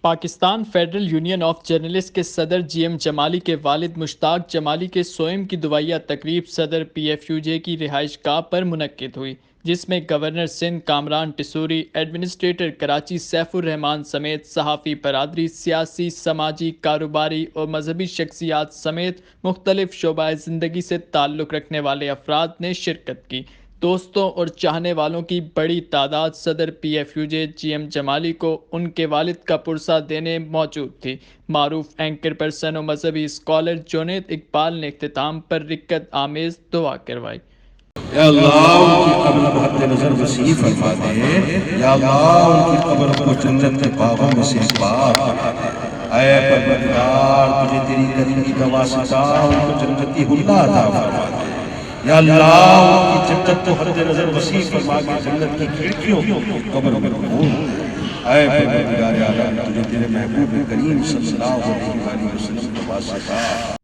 Pakistan federal union of journalist کے صدر جی M جمالی کے والد مشتاق جمالی کے سوئم کی دعائیہ تقریب صدر پی ایف یو جے کی رہائش گاہ پر منعقد ہوئی، جس میں گورنر سندھ کامران ٹسوری، ایڈمنسٹریٹر کراچی سیف الرحمان سمیت صحافی برادری، سیاسی، سماجی، کاروباری اور مذہبی شخصیات سمیت مختلف شعبہ زندگی سے تعلق رکھنے والے افراد نے شرکت کی۔ دوستوں اور چاہنے والوں کی بڑی تعداد صدر P F U J G M Jamali کو ان کے والد کا پرسہ دینے موجود تھی۔ معروف اینکر پرسن و مذہبی اسکالر جنید اقبال نے اختتام پر رکت آمیز دعا کروائی۔ یا اللہ ان کی قبر کو حد نظر وسیع فرما دے، یا اللہ ان کی قبر کو جنت کے باغوں میں سے پار فرما دے۔ اے پروردگار تجھے تیری قریبی کا واسطہ ان کو جنتی حلہ عطا فرما دے۔ یا اللہ ان کی جنت کو حد نظر وسیع فرما کے جنت کی کھڑکیوں قبر میں قبول دے۔ اے پروردگار عالم تجھے تیرے محبوب کریم صلی اللہ علیہ وسلم کا واسطہ